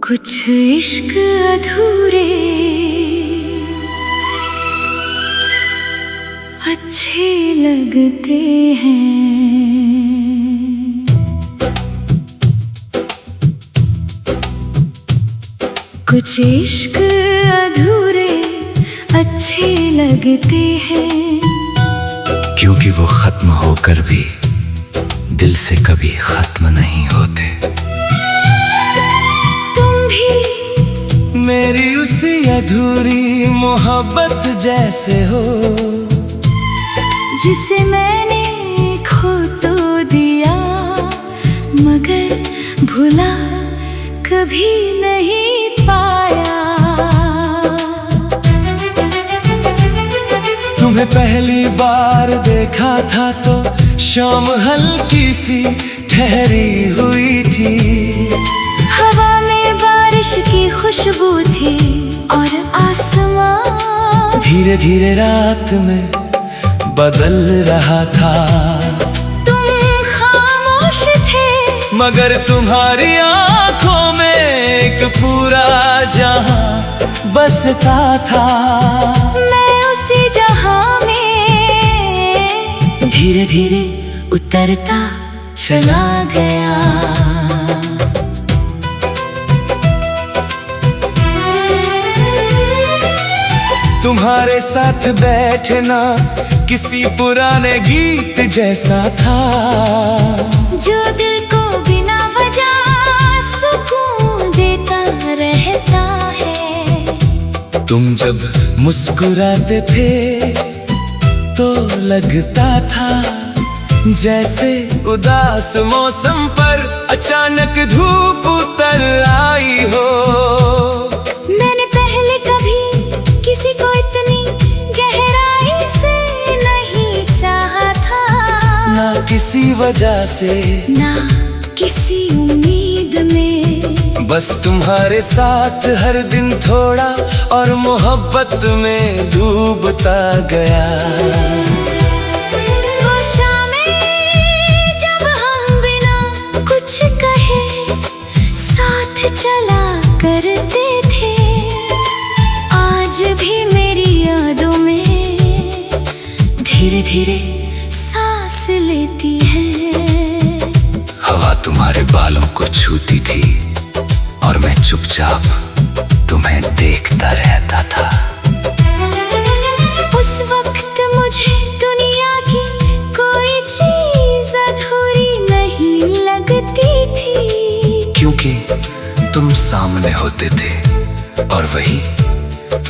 कुछ इश्क अधूरे अच्छे लगते हैं। कुछ इश्क अधूरे अच्छे लगते हैं, क्योंकि वो खत्म होकर भी दिल से कभी खत्म नहीं होते। तुम भी मेरी उसी अधूरी मोहब्बत जैसे हो, जिसे मैंने खो तो दिया मगर भुला कभी नहीं पाया। तुम्हें पहली बार देखा था तो शाम हल्की सी ठहरी हुई थी, हवा में बारिश की खुशबू थी और आसमां धीरे धीरे रात में बदल रहा था। तुम खामोश थे मगर तुम्हारी आंखों में एक पूरा जहां बसता था। मैं उसी जहां में धीरे धीरे उतरता चला गया। तुम्हारे साथ बैठना किसी पुराने गीत जैसा था, जो दिल को बिना वजह सुकून देता रहता है। तुम जब मुस्कुराते थे तो लगता था जैसे उदास मौसम पर अचानक धूप उतर आई हो। मैंने पहले कभी किसी को इतनी गहराई से नहीं चाहा था, ना किसी वजह से ना किसी उम्मीद में। बस तुम्हारे साथ हर दिन थोड़ा और मोहब्बत में डूबता गया। वो शामें जब हम बिना कुछ कहे साथ चला करते थे, आज भी मेरी यादों में धीरे धीरे सांस लेती है। हवा तुम्हारे बालों को छूती थी और मैं चुपचाप तुम्हें देखता रहता था। उस वक्त मुझे दुनिया की कोई चीज अधूरी नहीं लगती थी, क्योंकि तुम सामने होते थे और वही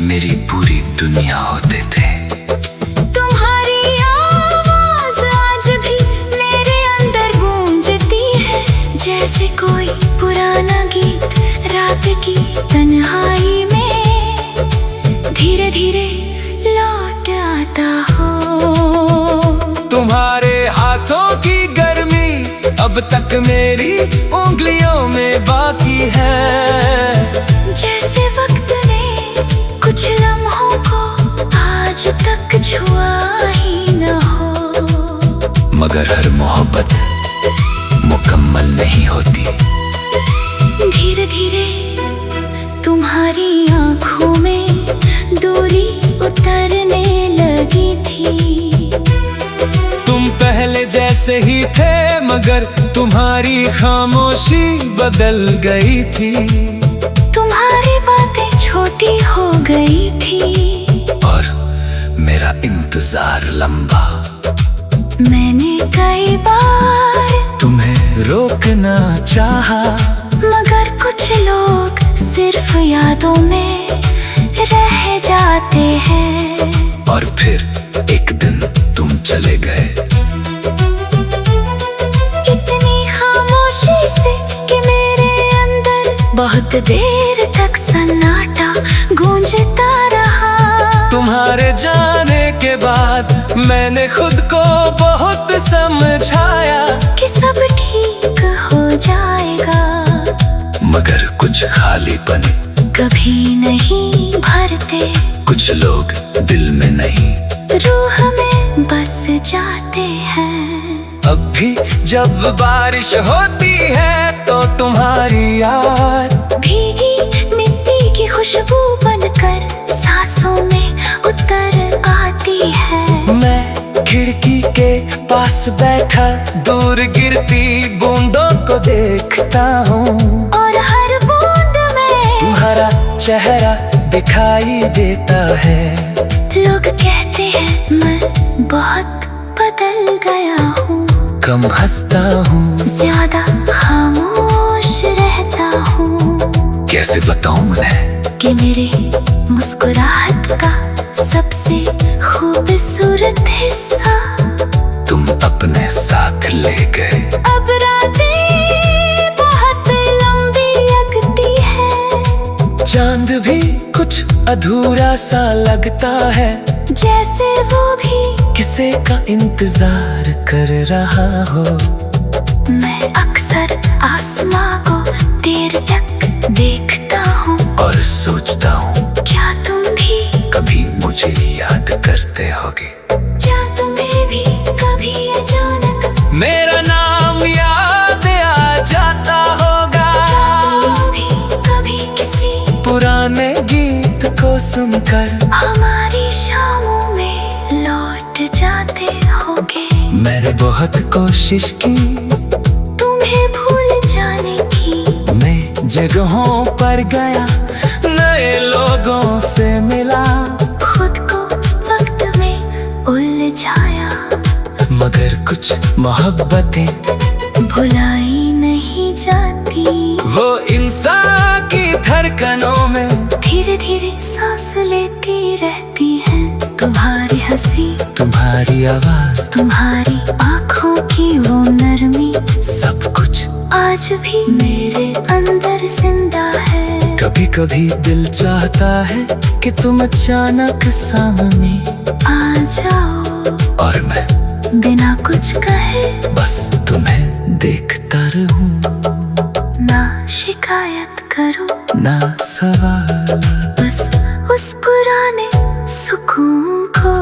मेरी पूरी दुनिया होते थे। तुम्हारी आवाज आज भी मेरे अंदर गूंजती है, जैसे कोई पुराना गीत रात की तन्हाई में धीरे धीरे लौट आता हो। तुम्हारे हाथों की गर्मी अब तक मेरी उंगलियों में बाकी है, जैसे वक्त ने कुछ लम्हों को आज तक छुआ ही न हो। मगर हर मोहब्बत मुकम्मल नहीं होती। धीरे धीरे तुम्हारी आंखों में दूरी उतरने लगी थी। तुम पहले जैसे ही थे मगर तुम्हारी खामोशी बदल गई थी। तुम्हारी बातें छोटी हो गई थी और मेरा इंतजार लंबा। मैंने कई बार तुम्हें रोकना चाहा, मगर कुछ लोग सिर्फ यादों में रह जाते हैं। और फिर एक दिन तुम चले गए, इतनी खामोशी से कि मेरे अंदर बहुत देर तक सन्नाटा गूंजता रहा। तुम्हारे जाने के बाद मैंने खुद को बहुत समझाया कि सब ठीक हो जाएगा, मगर कुछ खालीपन कभी नहीं भरते। कुछ लोग दिल में नहीं रूह में बस जाते हैं। अब भी जब बारिश होती है तो तुम्हारी याद भीगी खुशबू बनकर सांसों में उतर आती है। मैं खिड़की के पास बैठा दूर गिरती बूंदों को देखता हूँ, और हर बूंद में तुम्हारा चेहरा दिखाई देता है। लोग कहते हैं मैं बहुत बदल गया हूँ, कम हंसता हूँ, ज्यादा खामोश रहता हूँ। कैसे बताऊं मैं कि मेरे मुस्कुराहट का सबसे खूबसूरत हिस्सा तुम अपने साथ ले गए। अब रातें बहुत लंबी लगती है, चांद भी कुछ अधूरा सा लगता है, जैसे वो भी किसी का इंतजार कर रहा हो। मैं अक्सर आसमां को देर तक देखता हूँ, और सोचता हूँ क्या तुम भी कभी मुझे याद करते होगे। क्या तुम्हें भी कभी अचानक मेरा नाम याद आ जाता होगा, तुम भी कभी किसी पुराने गीत को सुनकर हमारी शामों में लौट जाते होगे। मैंने बहुत कोशिश की तुम्हें भूल जाने की, मैं जगहों पर गया, नए लोगों से मिला, खुद को वक्त में उलझाया, मगर कुछ मोहब्बतें भुलाई नहीं जाती। वो इंसान की धड़कनों में धीरे धीरे सांस लेती रहती है, तुम्हारी हंसी, तुम्हारी आवाज, तुम्हारी आँखों की वो नरमी, सब कुछ आज भी मेरे अंदर जिंदा है। कभी कभी दिल चाहता है कि तुम अचानक सामने आ जाओ और मैं बिना कुछ कहे बस तुम्हें देखता रहूं, ना शिकायत करूं, ना सवाल, बस उस पुराने सुकून को।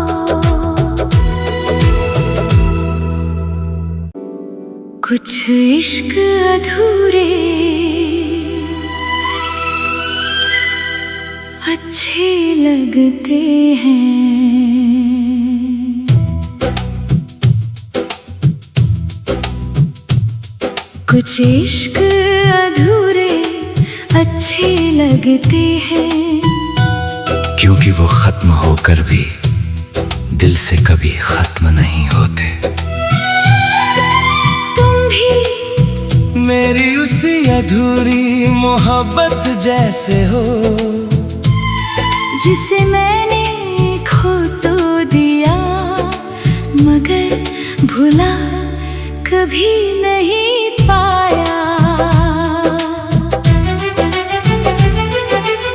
कुछ इश्क अधूरे अच्छे लगते हैं, कुछ इश्क अधूरे अच्छे लगते हैं, क्योंकि वो खत्म होकर भी दिल से कभी खत्म नहीं होते। तुम भी मेरी उसी अधूरी मोहब्बत जैसे हो, जिसे मैंने खो तो दिया, मगर भुला कभी नहीं पाया।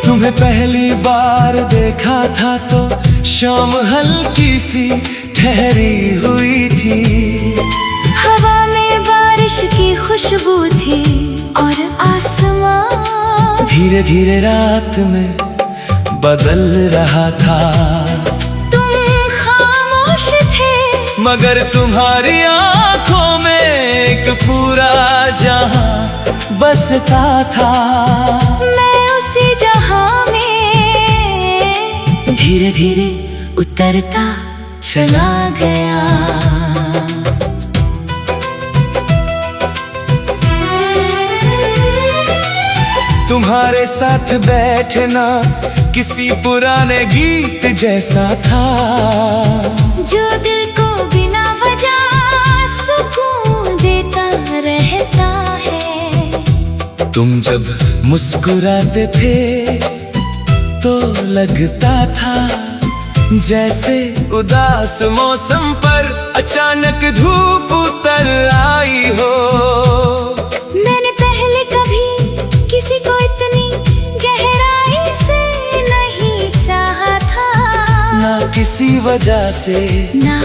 तुम्हें पहली बार देखा था तो शाम हल्की सी ठहरी हुई थी, हवा में बारिश की खुशबू थी, और आसमां धीरे धीरे रात में बदल रहा था। तुम खामोश थे, मगर तुम्हारी आंखों में एक पूरा जहां बसता था। मैं उसी जहां में धीरे धीरे उतरता चला गया। तुम्हारे साथ बैठना किसी पुराने गीत जैसा था, जो दिल को बिना वजह सुकून देता रहता है। तुम जब मुस्कुराते थे तो लगता था जैसे उदास मौसम पर अचानक धूप उतर आई हो। मैंने पहले कभी किसी को इतनी गहराई से नहीं चाहा था, ना किसी वजह से, ना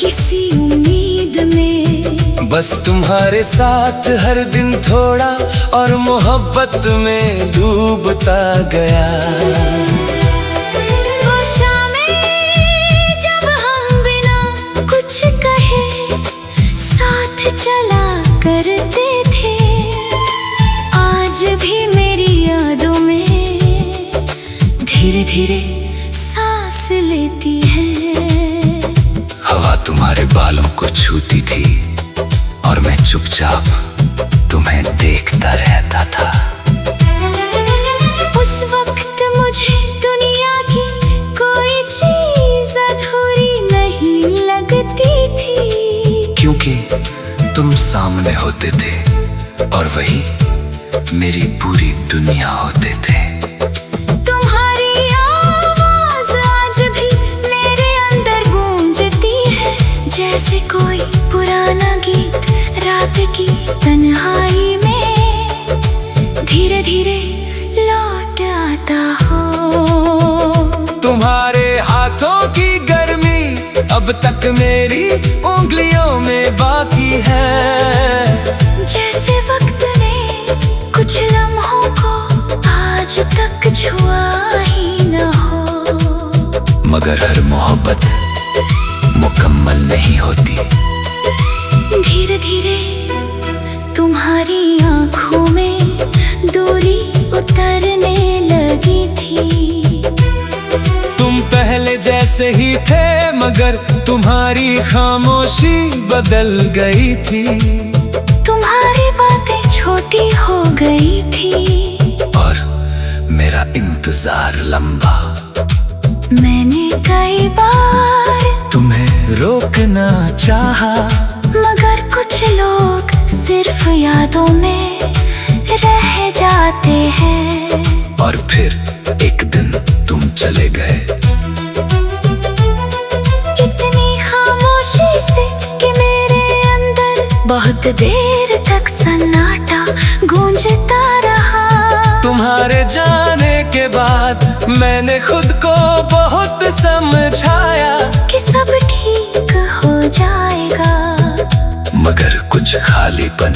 किसी उम्मीद में, बस तुम्हारे साथ हर दिन थोड़ा और मोहब्बत में डूबता गया। वो शामें जब हम बिना कुछ कहे साथ चला करते थे, आज भी मेरी यादों में धीरे सांस लेती है। हवा तुम्हारे बालों को छूती थी और मैं चुपचाप तुम्हें देखता रहता था। उस वक्त मुझे दुनिया की कोई चीज अधूरी नहीं लगती थी, क्योंकि तुम सामने होते थे और वही मेरी पूरी दुनिया होते थे। तुम्हारी आवाज आज भी मेरे अंदर गूंजती है, जैसे कोई पुराना गीत रात की तन्हाई में धीरे धीरे लौट आता हो। तुम्हारे हाथों की गर्मी अब तक मेरी उंगलियों में बाकी है। जैसे वक्त ने कुछ लम्हों को आज तक छुआ ही न हो। मगर हर मोहब्बत मुकम्मल नहीं होती। धीरे धीरे तुम्हारी आंखों में दूरी उतरने लगी थी। तुम पहले जैसे ही थे मगर तुम्हारी खामोशी बदल गई थी। तुम्हारी बातें छोटी हो गई थी और मेरा इंतजार लंबा। मैंने कई बार तुम्हें रोकना चाहा, मगर कुछ लोग सिर्फ यादों में रह जाते हैं। और फिर एक दिन तुम चले गए। इतनी खामोशी से कि मेरे अंदर बहुत देर तक सन्नाटा गूंजता रहा। तुम्हारे जाने के बाद मैंने खुद को बहुत समझाया कि सब ठीक हो जाएगा, मगर कुछ खालीपन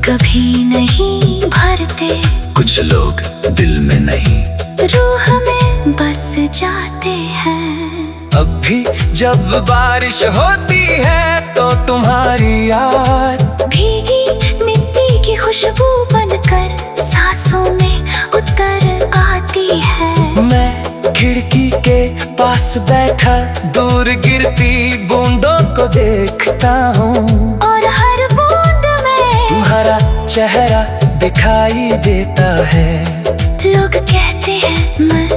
कभी नहीं भरते। कुछ लोग दिल में नहीं, रूह में बस जाते हैं। अब भी जब बारिश होती है तो तुम्हारी याद भीगी मिट्टी की खुशबू बनकर सांसों में उतर आती है। मैं खिड़की के पास बैठा दूर गिरती बूंदों को देखता हूँ और हर बूंद में तुम्हारा चेहरा दिखाई देता है। लोग कहते हैं मैं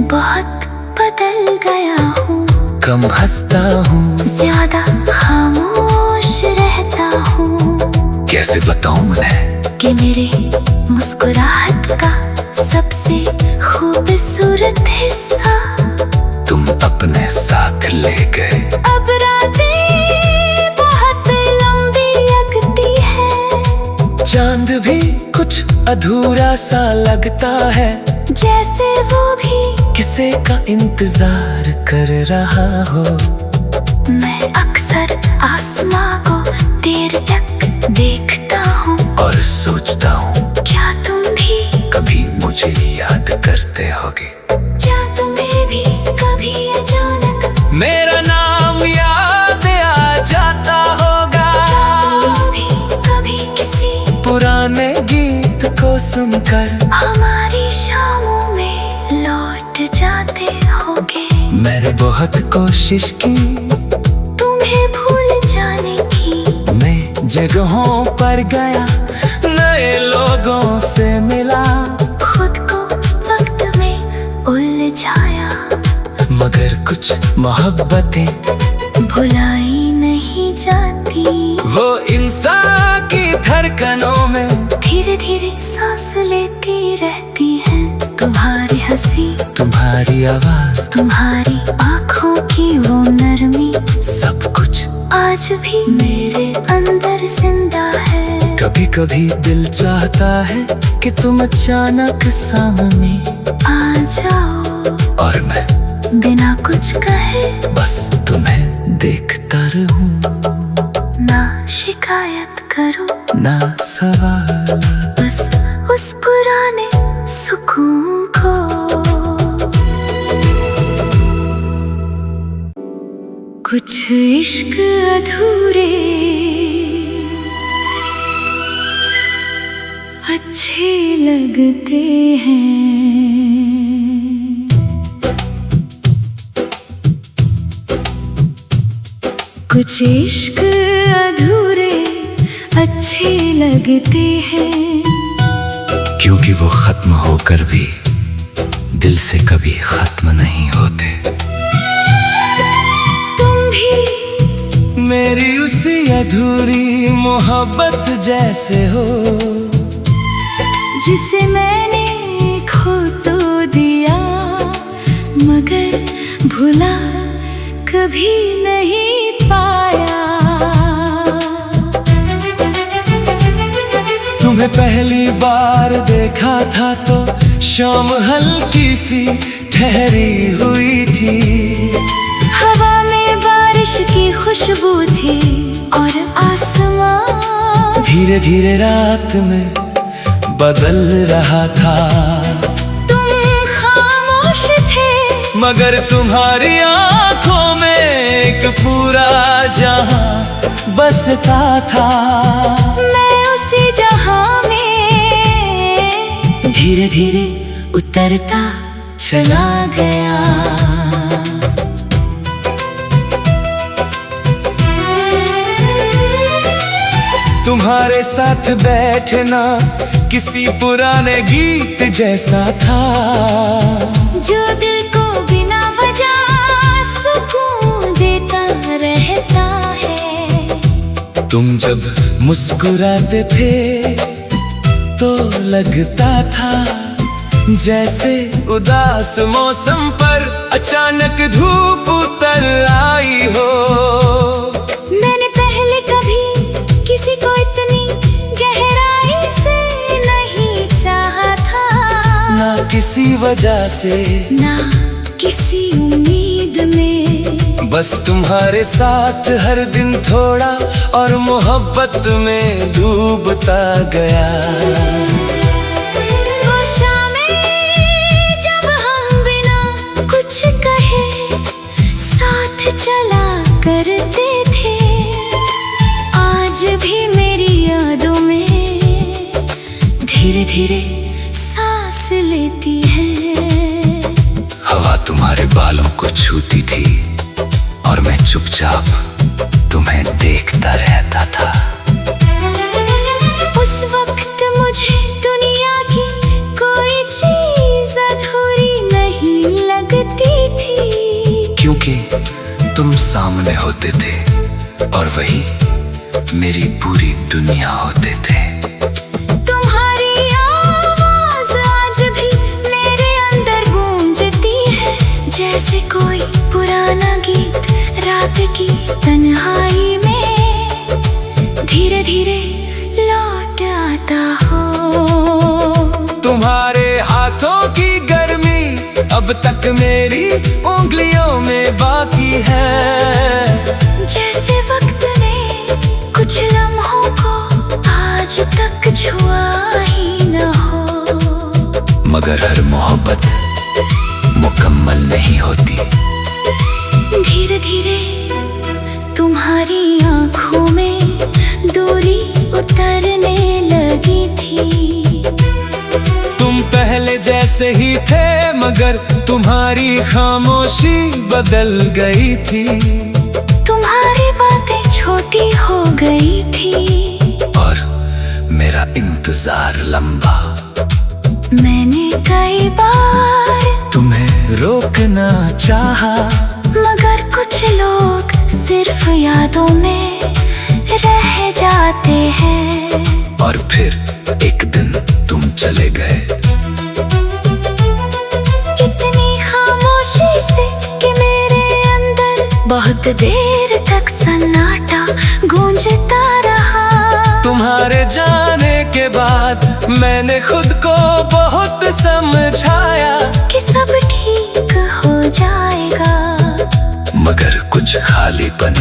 बहुत बदल गया हूँ, कम हंसता हूँ, ज्यादा खामोश रहता हूँ। कैसे बताऊँ उन्हें कि मेरे मुस्कुराहट का सबसे खूबसूरत हिस्सा तुम अपने साथ ले गए। अब रातें बहुत लंबी लगती है, चांद भी कुछ अधूरा सा लगता है, जैसे वो भी किसी का इंतजार कर रहा हो। मैं अक्सर आसमां को देर तक देखता हूँ और सोचता हूँ क्या तुम भी कभी मुझे याद करते होगे। क्या तुम्हें भी कभी अचानक मेरा नाम याद आ जाता होगा। तुम भी कभी किसी पुराने गीत को सुनकर हमारी शामों में लौट जाते होगे। मैंने बहुत कोशिश की तुम्हें भूल जाने की, मैं जगहों पर गया, नए लोगों से मिला, खुद को वक्त में उलझाया, मगर कुछ मोहब्बतें भुलाई नहीं जाती। वो इंसान की धड़कनों में धीरे धीरे सांस लेती रहती है। तुम्हारी हंसी, तुम्हारी आवाज, तुम्हारी आंखों की वो नरमी, सब कुछ आज भी मेरे अंदर जिंदा है। कभी कभी दिल चाहता है कि तुम अचानक सामने आ जाओ और मैं बिना कुछ कहे बस तुम्हें देखता रहूं। ना शिकायत करूं, ना सवाल, बस उस पुराने सुकून को। कुछ इश्क अधूरे अच्छे लगते हैं, कुछ इश्क अधूरे अच्छे लगते हैं, क्योंकि वो खत्म होकर भी दिल से कभी खत्म नहीं होते। तुम भी मेरी उसी अधूरी मोहब्बत जैसे हो, जिसे मैंने खो तो दिया मगर भुला कभी नहीं पाया। तुम्हें पहली बार देखा था तो शाम हल्की सी ठहरी हुई थी, हवा में बारिश की खुशबू थी और आसमां धीरे धीरे रात में बदल रहा था। तुम खामोश थे मगर तुम्हारी आंखों में एक पूरा जहां बसता था। मैं उसी जहां में धीरे धीरे उतरता चला गया। तुम्हारे साथ बैठना किसी पुराने गीत जैसा था, जो दिल को बिना वजह सुकून देता रहता है। तुम जब मुस्कुराते थे तो लगता था जैसे उदास मौसम पर अचानक धूप उतर आई हो। मैंने पहले कभी किसी को इतनी गहराई से नहीं चाहा था, ना किसी वजह से ना किसी उम्मीद में, बस तुम्हारे साथ हर दिन थोड़ा और मोहब्बत में डूबता गया। वो शामें जब हम बिना कुछ कहे साथ चला करते थे, आज भी मेरी यादों में धीरे धीरे सांस लेती है। हवा तुम्हारे बालों को छूती थी और मैं चुपचाप तुम्हें देखता रहता था। उस वक्त मुझे दुनिया की कोई चीज अधूरी नहीं लगती थी, क्योंकि तुम सामने होते थे और वही मेरी पूरी दुनिया होते थे। तुम्हारी आवाज आज भी मेरे अंदर गूंजती है, जैसे कोई पुराना गीत रात की तन्हाई में धीरे धीरे लौट आता हो। तुम्हारे हाथों की गर्मी अब तक मेरी उंगलियों में बाकी है, जैसे वक्त ने कुछ लम्हों को आज तक छुआ ही न हो। मगर हर मोहब्बत मुकम्मल नहीं होती। धीरे धीरे तुम्हारी आंखों में दूरी उतरने लगी थी। तुम पहले जैसे ही थे मगर तुम्हारी खामोशी बदल गई थी। तुम्हारी बातें छोटी हो गई थी और मेरा इंतजार लंबा। मैंने कई बार तुम्हें रोकना चाहा, मगर कुछ लोग सिर्फ यादों में रह जाते हैं। और फिर एक दिन तुम चले गए, इतनी खामोशी से कि मेरे अंदर बहुत देर तक सन्नाटा गूंजता रहा। तुम्हारे जाने के बाद मैंने खुद को बहुत समझाया कि सब ठीक हो जाएगा, मगर कुछ खालीपन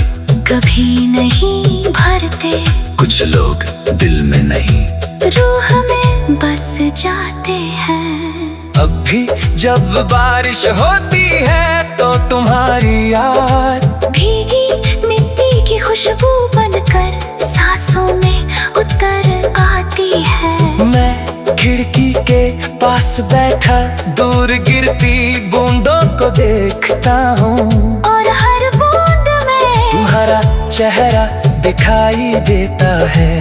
कभी नहीं भरते। कुछ लोग दिल में नहीं रूह में बस जाते हैं। अब भी जब बारिश होती है तो तुम्हारी याद भीगी मिट्टी की खुशबू बनकर सांसों में उतर आती है। मैं खिड़की के पास बैठा दूर गिरती बूंदों को देखता हूँ, और हर बूंद में तुम्हारा चेहरा दिखाई देता है।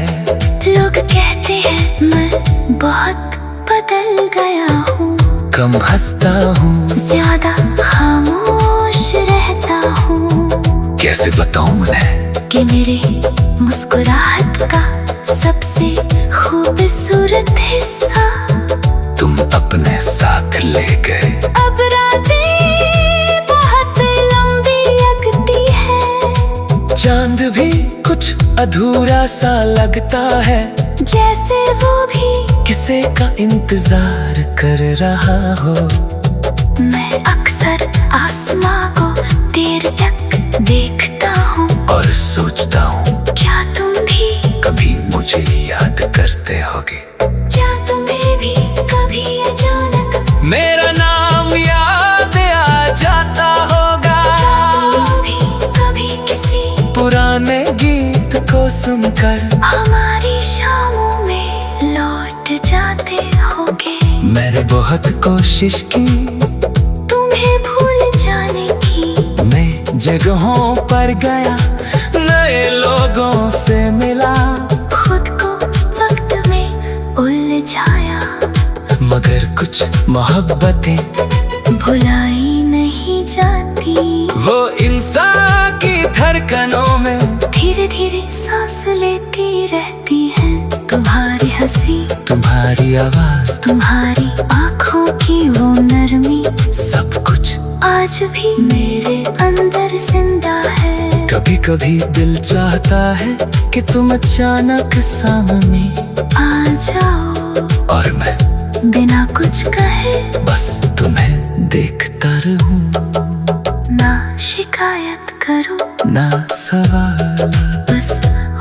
लोग कहते हैं मैं बहुत बदल गया हूँ, कम हंसता हूँ, ज्यादा खामोश रहता हूँ। कैसे बताऊं उन्हें कि मेरे मुस्कुराहट का सबसे खूबसूरत हिस्सा तुम अपने साथ ले गए। अब रातें बहुत लंबी लगती है, चांद भी कुछ अधूरा सा लगता है, जैसे वो भी किसी का इंतजार कर रहा हो। मैं अक्सर आसमां को देर तक देखता हूँ और सोचता हूँ क्या तुम भी, कभी मुझे याद करते होगे। क्या तुम्हें भी कभी अचानक मेरा नाम याद आ जाता होगा। तुम भी कभी किसी पुराने गीत को सुनकर हमारी शामों में लौट जाते होगे। मैंने बहुत कोशिश की तुम्हें भूल जाने की, नई जगहों पर गया, नए लोगों से मिला, खुद को वक्त में उलझाया, मगर कुछ मोहब्बतें भुलाई नहीं जाती। वो इंसान की धड़कनों में धीरे धीरे सांस लेती रहती है। तुम्हारी हंसी, तुम्हारी आवाज, तुम्हारी आँखों की वो नरमी, सब कुछ आज भी मेरे अंदर जिंदा है। कभी कभी दिल चाहता है कि तुम अचानक सामने आ जाओ और मैं बिना कुछ कहे बस तुम्हें देखता रहूं, ना शिकायत करूं, ना सवाल, बस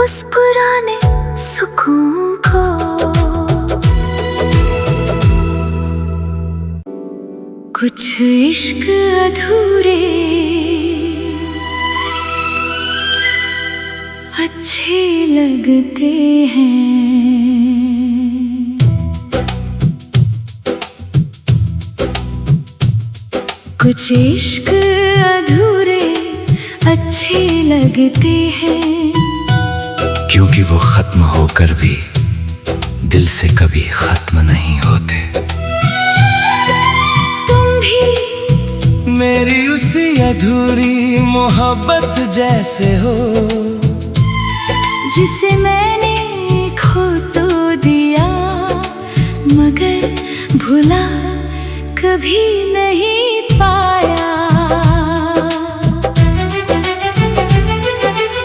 उस पुराने सुकून को। कुछ इश्क अधूरे अच्छे लगते हैं, कुछ इश्क अधूरे अच्छे लगते हैं, क्योंकि वो खत्म होकर भी दिल से कभी खत्म नहीं होते। तुम भी मेरी उसी अधूरी मोहब्बत जैसे हो, जिसे मैंने खो तो दिया, मगर भुला कभी नहीं पाया।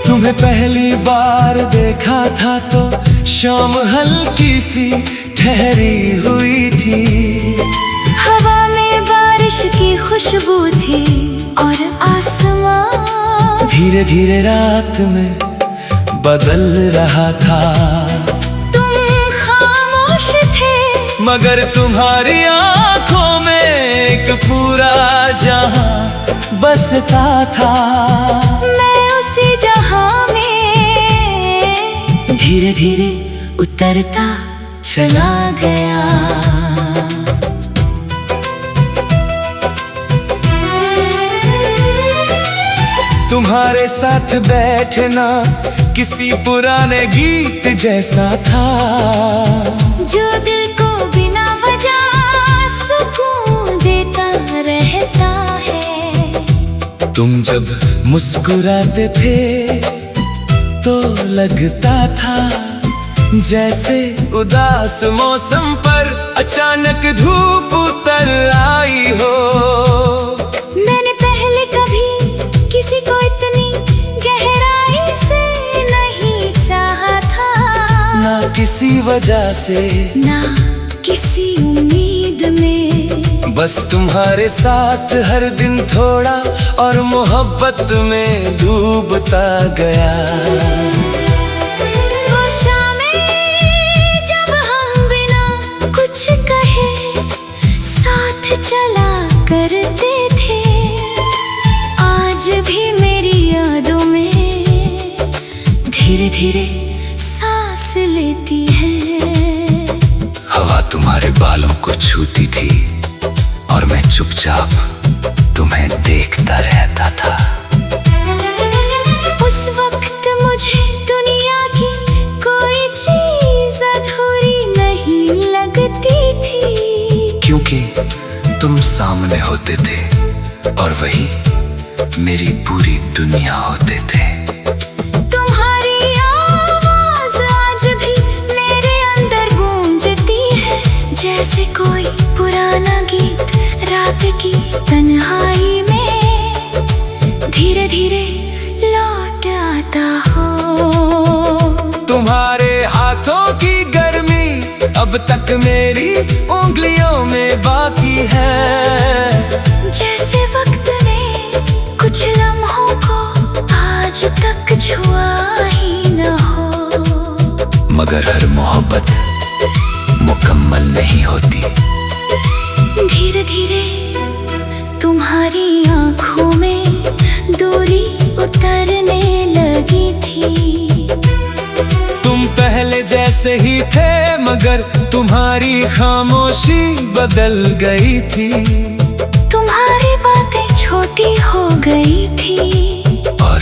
तुम्हें पहली बार देखा था तो शाम हल्की सी ठहरी हुई थी, हवा में बारिश की खुशबू थी और आसमां धीरे धीरे रात में बदल रहा था। तुम खामोश थे, मगर तुम्हारी आंखों में एक पूरा जहां बसता था। मैं उसी जहां में धीरे धीरे उतरता चला गया। तुम्हारे साथ बैठना किसी पुराने गीत जैसा था, जो दिल को बिना वजह सुकून देता रहता है। तुम जब मुस्कुराते थे तो लगता था जैसे उदास मौसम पर अचानक धूप उतर आई हो। मैंने पहले कभी किसी को इतनी गहराई से नहीं चाहा था, ना किसी वजह से, ना किसी उम्मीद में, बस तुम्हारे साथ हर दिन थोड़ा और मोहब्बत में डूबता गया। वो शामें जब हम बिना कुछ कहे साथ चला करते थे, आज भी मेरी यादों में धीरे धीरे सांस लेती है। हवा तुम्हारे बालों को छूती थी और मैं चुपचाप तुम्हें देखता रहता था। उस वक्त क्योंकि तुम सामने होते थे और वही मेरी पूरी दुनिया होते थे। तुम्हारी आवाज आज भी मेरे अंदर गूंजती है, जैसे कोई पुराना गीत रात की तन्हाई में धीरे धीरे लौट आता हो। तुम्हारे हाथों की गर्मी अब तक मेरी उंगलियों में बाकी है, जैसे वक्त ने कुछ लम्हों को आज तक छुआ ही न हो। मगर हर मोहब्बत मुकम्मल नहीं होती। धीरे धीरे तुम्हारी आंखों में दूरी उतरने लगी थी। तुम पहले जैसे ही थे मगर तुम्हारी खामोशी बदल गई थी। तुम्हारी बातें छोटी हो गई थी और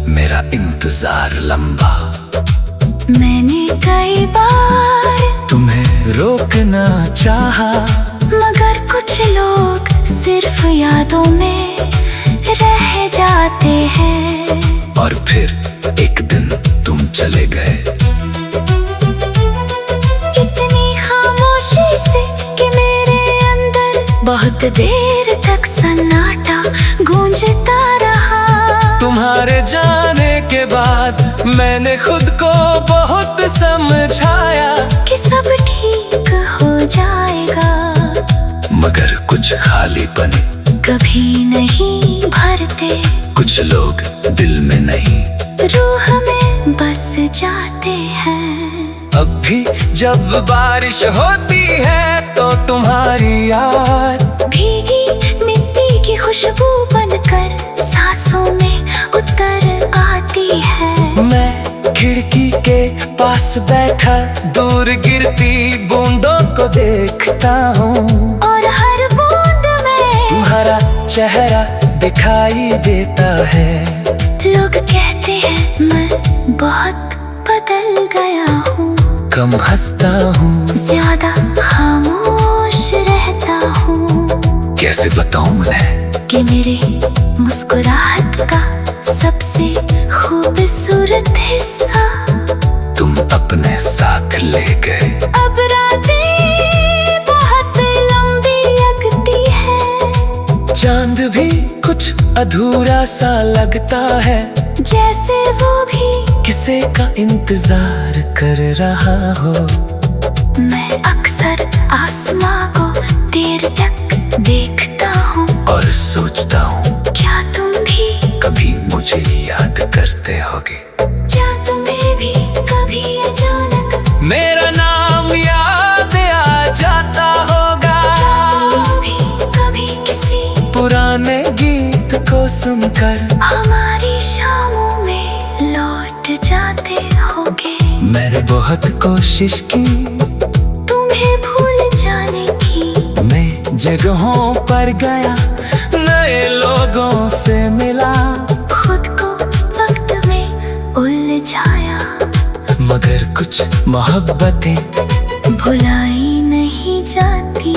मेरा इंतजार लंबा। मैंने कई बार तुम्हें रोकना चाहा, मगर कुछ लोग सिर्फ यादों में रह जाते हैं। और फिर एक दिन तुम चले गए, इतनी खामोशी से कि मेरे अंदर बहुत देर तक सन्नाटा गूंजता रहा। तुम्हारे जाने के बाद मैंने खुद को बहुत समझाया कि सब ठीक हो जाएगा, मगर कुछ खालीपन कभी नहीं भरते। कुछ लोग दिल में नहीं रूह में बस जाते हैं। अब भी जब बारिश होती है तो तुम्हारी याद भीगी मिट्टी की खुशबू बनकर सांसों में उतर आती है। मैं खिड़की के पास बैठा दूर गिरती बूंदों को देखता हूँ, और हर बूंद में तुम्हारा चेहरा दिखाई देता है। लोग कहते हैं मैं बहुत बदल गया हूँ, कम हंसता हूँ, ज्यादा खामोश रहता हूँ। कैसे बताऊँ उन्हें कि मेरे मुस्कुराहट का सबसे खूबसूरत हिस्सा तुम अपने साथ ले गए। अब रातें बहुत लंबी लगती है, चांद भी कुछ अधूरा सा लगता है, जैसे वो भी किसे का इंतजार कर रहा हो। मैं अक्सर आसमां को देर तक देखता हूँ और सोचता हूँ क्या तुम भी कभी मुझे याद करते होगे। क्या तुम्हें भी कभी अचानक मेरा नाम याद आ जाता होगा, भी कभी किसी पुराने गीत को सुनकर हमारी शामों में लौट जाते होगे। मैंने बहुत कोशिश की तुम्हें भूल जाने की, मैं जगहों पर गया, नए लोगों से मिला, खुद को वक्त में उलझाया, मगर कुछ मोहब्बतें भुलाई नहीं जाती।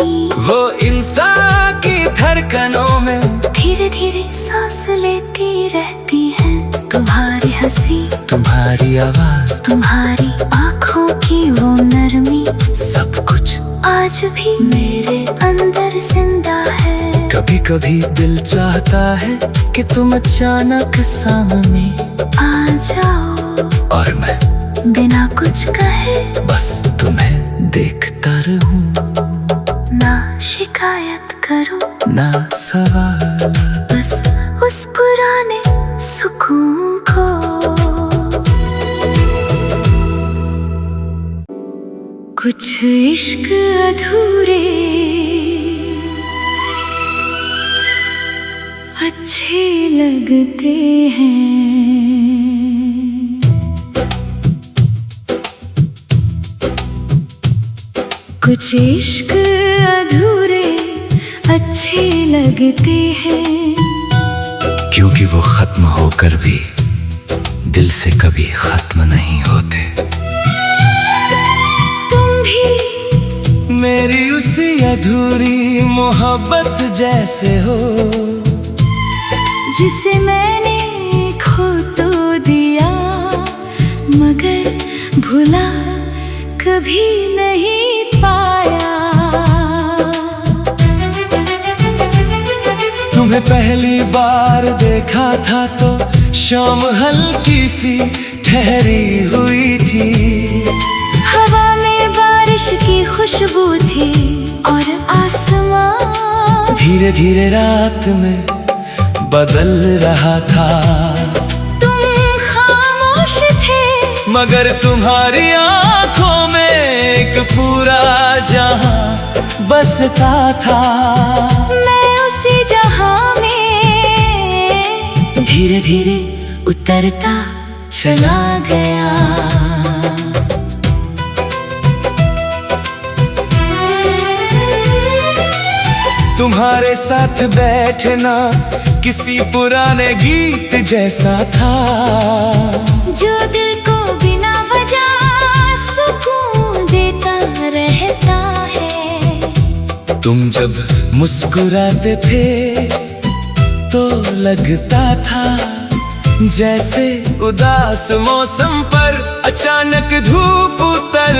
वो इंसान की धड़कनों में धीरे धीरे सांस लेती रहती है। तुम्हारी हंसी, तुम्हारी आवाज, तुम्हारी आंखों की वो नरमी, सब कुछ आज भी मेरे अंदर जिंदा है। कभी कभी दिल चाहता है कि तुम अचानक सामने आ जाओ और मैं बिना कुछ कहे बस तुम्हें देखता रहूं, ना शिकायत करूं, ना सवाल, बस उस पुराने सुकून को। कुछ इश्क अधूरे अच्छे लगते हैं, कुछ इश्क अधूरे अच्छे लगते हैं, क्योंकि वो खत्म होकर भी दिल से कभी खत्म नहीं होते। तुम भी मेरी उसी अधूरी मोहब्बत जैसे हो, जिसे मैंने खो तो दिया मगर भुला कभी नहीं पाया। तुम्हें पहली बार देखा था तो शाम हल्की सी ठहरी हुई थी, हवा में बारिश की खुशबू थी और आसमां धीरे धीरे रात में बदल रहा था। तुम खामोश थे मगर तुम्हारी आंखों में एक पूरा जहां बसता था। मैं उसी जहां में धीरे धीरे उतरता चला गया। तुम्हारे साथ बैठना किसी पुराने गीत जैसा था, जो दिल को बिना वजह सुकून देता रहता है। तुम जब मुस्कुराते थे तो लगता था जैसे उदास मौसम पर अचानक धूप उतर